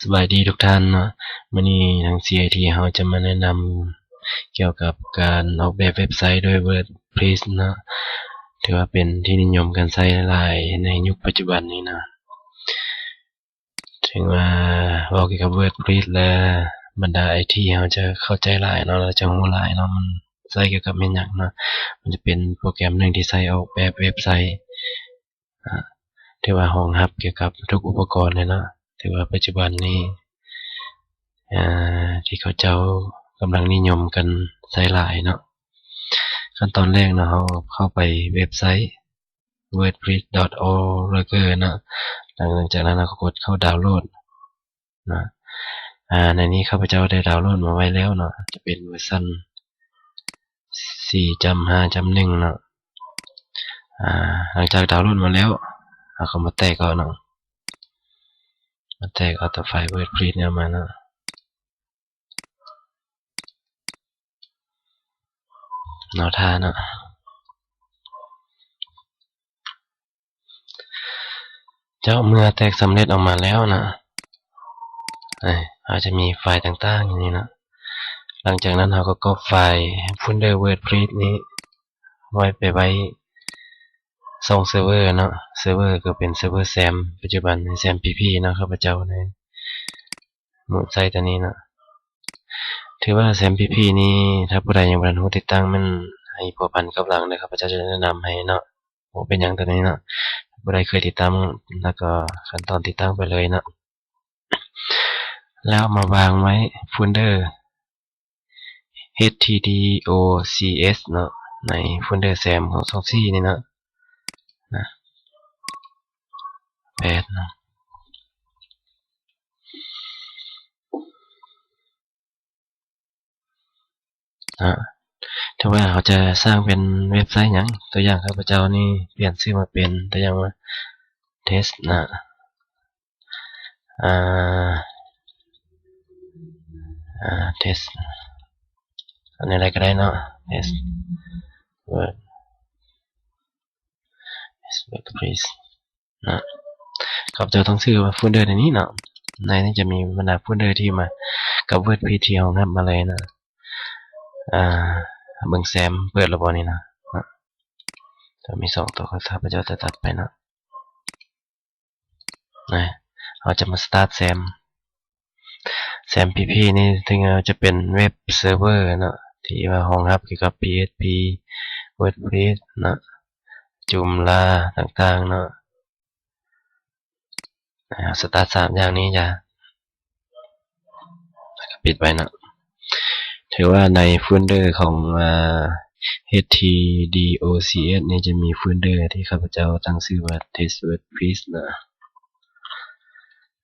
สบายดีทุกท่านเนาะวันนี้ทาง CIT เราจะมาแนะนำเกี่ยวกับการออกแบบเว็บไซต์โดย WordPress เนาะถือว่าเป็นที่นิยมการใช้หลายในยุคปัจจุบันนี้นะถึงว่าเว้าเกี่ยวกับ WordPress และบรรดา IT เราจะเข้าใจหลายเนาะเราจะรู้หลายเนาะมันใช้เกี่ยวกับแม่นหยังเนาะมันจะเป็นโปรแกรมหนึ่งที่ใช้ออกแบบเว็บไซต์ถือว่ารองรับเกี่ยวกับทุกอุปกรณ์เลยเนาะถือว่าปัจจุบันนี้ที่เขาเจ้ากำลังนิยมกันใช้หลายเนาะขั้นตอนแรกเนาะเราเข้าไปเว็บไซต์ wordpress.org เนาะหลังจากนั้นเราก็กดเข้าดาวน์โหลดนะในนี้ข้าพเจ้าได้ดาวน์โหลดมาไว้แล้วเนาะจะเป็นเวอร์ชัน 4.5.1 เนาะหลังจากดาวน์โหลดมาแล้วเราก็มาแตกเอาเนาะมาแตกเอาแต่ไฟล์ WordPress เนี่ยมาเนาะเนาะท่าเนาะเจ้าเมื่อแตกสำเร็จออกมาแล้วนะอาจจะมีไฟล์ต่างๆอย่างนี้นะหลังจากนั้นเราก็ก๊อปไฟล์ folder WordPress นี้ไว้ส่งเซิร์ฟเวอร์เนาะเซิร์ฟเวอร์ก็เป็นเซิร์ฟเวอร์แซมปัจจุบันแซม PP เนาะครับพเจ้าในหมู่ไซต์ตัวนี้เนาะถือว่าแซม PP นี้ถ้าผู้ใดยังบ่ทันรู้ติดตั้งมันให้ผัวพันกับหลังนะครับพเจ้าจะแนะนำให้เนาะเป็นหยังตัวนี้เนาะผู้ใดเคยติดตั้งแล้วก็ขั้นตอนติดตั้งไปเลยเนาะแล้วมาวางไว้โฟลเดอร์ htdocs เนาะในโฟลเดอร์แซมของ24นี่เนาะ8เนาะถ้าว่าเขาจะสร้างเป็นเว็บไซต์หยังตัวอย่างข้าพเจ้านี่เปลี่ยนชื่อมาเป็นตัวอย่างว่า test นะtest อันนี้อะไรก็ได้เนาะ test WordPress นะข้าพเจ้าต้องชื่อว่าโฟลเดอร์ในนี้เนาะในนี้จะมีบรรดาโฟลเดอร์ที่มากับ WordPress ที่เอานับมาเลยนะเบิ่งแซมเปิดระบบนี้นะจะมี2ตัวข้าพเจ้าจะตัดไปนะเราจะมา start แซม PP นี่ถึงจะเป็นเว็บเซิร์ฟเวอร์เนาะที่ว่ารองรับเกี่ยวกับ PHP WordPress เนาะJoomla ต่างๆเนาะสตาร์ท3อย่างนี้จะปิดไว้นะถือว่าในโฟลเดอร์ของhtdocs นี่จะมีโฟลเดอร์ที่ข้าพเจ้าตั้งชื่อว่า test WordPress นะ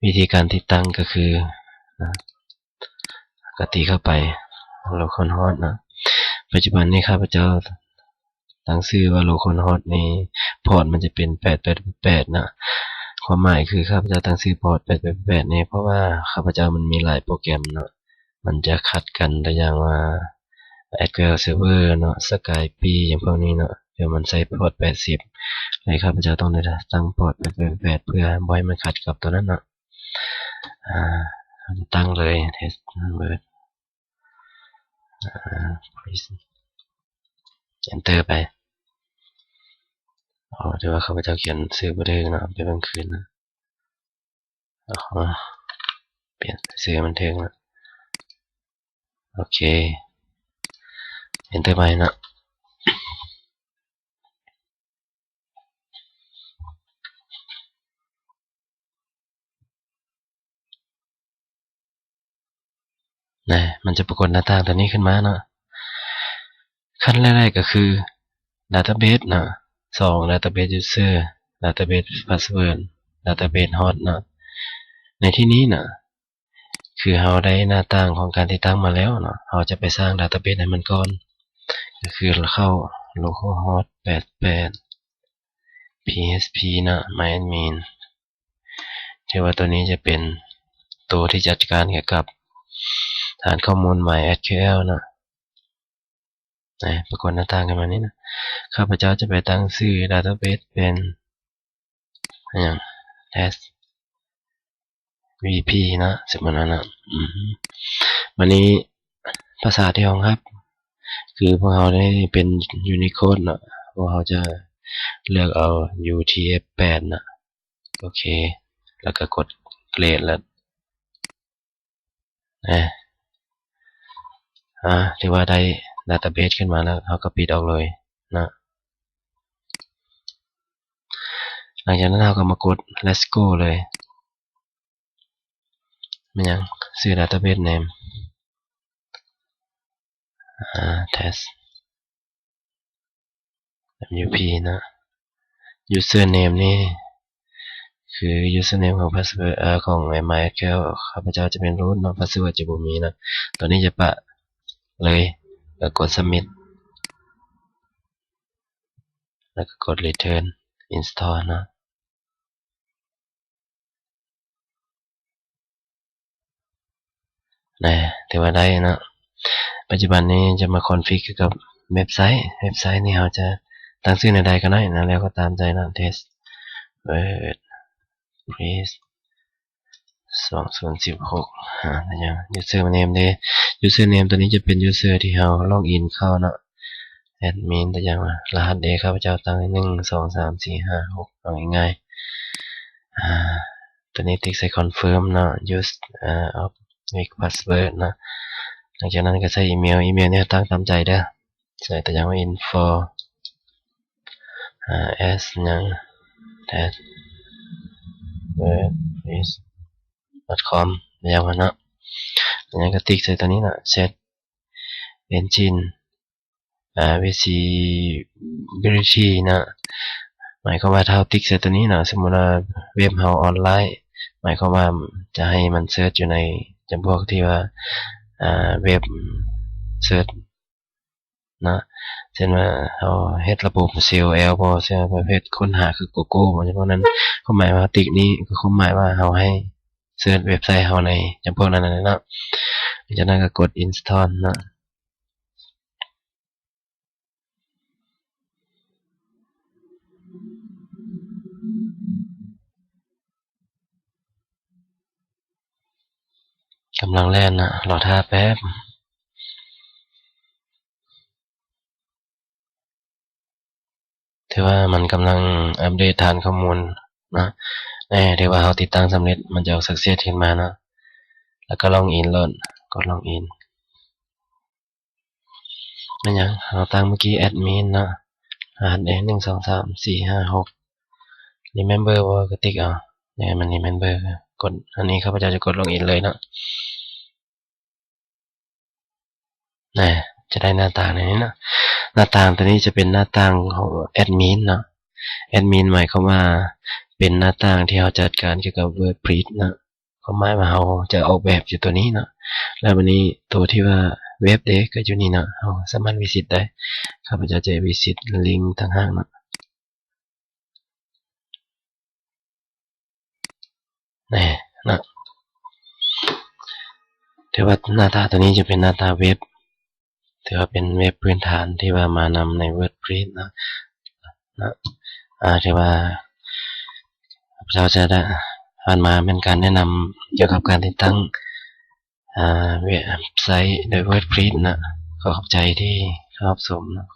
วิธีการติดตั้งก็คือปกติเข้าไป localhost นะปัจจุบันนี้ข้าพเจ้าตั้งชื่อว่า localhost นี่พอร์ตมันจะเป็น888นะความหมายคือข้าพเจ้าตั้งชื่อพอร์ต888นี่เพราะว่าข้าพเจ้ามันมีหลายโปรแกรมเนาะมันจะขัดกันตัวอย่างว่า SQL Server เนาะ Skype อย่างพวกนี้เนาะเดี๋ยวมันใช้พอร์ต80เลยข้าพเจ้าต้องได้ตั้งพอร์ต888เพื่อบ่ให้มันขัดกับตัวนั้นเนาะตั้งเลย test word enter ไปถือว่าข้าพเจ้าเขียนชื่อบ่ได้เนาะไปเบิ่งคืนนะเปลี่ยนชื่อมันถึงนะโอเค enter ไปนะมันจะปรากฏหน้าต่างตัวนี้ขึ้นมาเนาะขั้นแรกๆก็คือ database เนาะ2 database user database password database host เนาะในที่นี้นะคือเราได้หน้าต่างของการติดตั้งมาแล้วเนาะเราจะไปสร้าง database ให้มันก่อนก็คือเราเข้า localhost 88 php นะ myadmin ที่ว่าตัวนี้จะเป็นตัวที่จัดการเกี่ยวกับฐานข้อมูล MySQL นะปรากฏหน้าต่างกันมานี้นะข้าพเจ้าจะไปตั้งชื่อ database เป็นอย่าง test VP นะสมมตินะวันนี้ภาษาที่ห้องครับคือพวกเราได้เป็น Unicode เนาะพวกเราจะเลือกเอา UTF-8 นะโอเคแล้วก็กดเกรดแล้วที่ว่าได้ database ขึ้นมาแล้วเราก็ปิดออกเลยนะหลังจากนั้นเราก็มากด let's go เลยมันยังซื้อ database name test WP นะ username นี่คือ username ของ password ของ MySQL ข้าพเจ้าจะเป็น root เนาะ password จะบ่มีนะตอนนี้จะปะเลยแล้วกด submit แล้วก็กด return install นะถือว่าได้นะปัจจุบันนี้จะมาคอนฟิกกับเว็บไซต์นี่เราจะตั้งชื่อในใดก็ได้นะแล้วก็ตามใจนะ test wordpress 2016นะยัง username เด้ username ตัวนี้จะเป็น user ที่เราล็อกอินเข้านะ admin แต่ยังรหัสเดข้าพเจ้าตั้งให้1 2 3 4 5 6เอาง่ายๆตัวนี้ติ๊กใส่ confirm เนาะ use of make password นะหลังจากนั้นก็ใส่อีเมลเนี่ยตั้งตามใจเด้อใส่แต่ยังว่า info s ยัง at wordpress.com อย่างว่านะแล้วก็ติ๊กใส่ตัวนี้นะ set engine visibility นะหมายความว่าถ้าติ๊กใส่ตัวนี้นะสมมุติว่าเว็บเฮาออนไลน์หมายความว่าจะให้มันเสิร์ชอยู่ในจำพวกที่ว่าเว็บเสิร์ชนะเช่นว่าเราเฮ็ดระบบ CLL บ่ใช่ประเภทค้นหาคือโกโก้เพราะนั้นความหมายว่าติ๊กนี้คือความหมายว่าเราให้เสิร์ชเว็บไซต์เราในจำพวกนั้นนะจากนั้นก็กด install นะกำลังแล่นนะรอท่าแป๊บถือว่ามันกำลังอัปเดตฐานข้อมูลนะถือว่าเราติดตั้งสำเร็จมันจะออก success ขึ้นมานะแล้วก็ลองอินโหลดกดลองอินมันยังเราตั้งเมื่อกี้แอดมินนะรหัส1 2 3 4 5 6 remember ว่ากติกเนี่ยมัน remember กดอันนี้ข้าพเจ้าจะกดลองอินเลยนะจะได้หน้าต่างนี้นะหน้าต่างตัวนี้จะเป็นหน้าต่างของแอดมินนะแอดมินหมายความว่าเป็นหน้าต่างที่เราจัดการเกี่ยวกับ WordPress นะความหมายว่าเราจะออกแบบอยู่ตัวนี้นะแล้ววันนี้ตัวที่ว่าเว็บเด็กก็อยู่นี่นะเราสามารถวิสิตได้ข้าพเจ้าจะวิสิตลิงก์ทางห้างนะนะถือว่าหน้าตาตัวนี้จะเป็นหน้าตาเว็บถือว่าเป็นเว็บพื้นฐานที่ว่ามานำใน WordPress นะถือว่าเราจะได้ผ่านมาเป็นการแนะนำเกี่ยวกับการติดตั้งเว็บไซต์โดย WordPress นะขอขอบใจที่รับชมนะ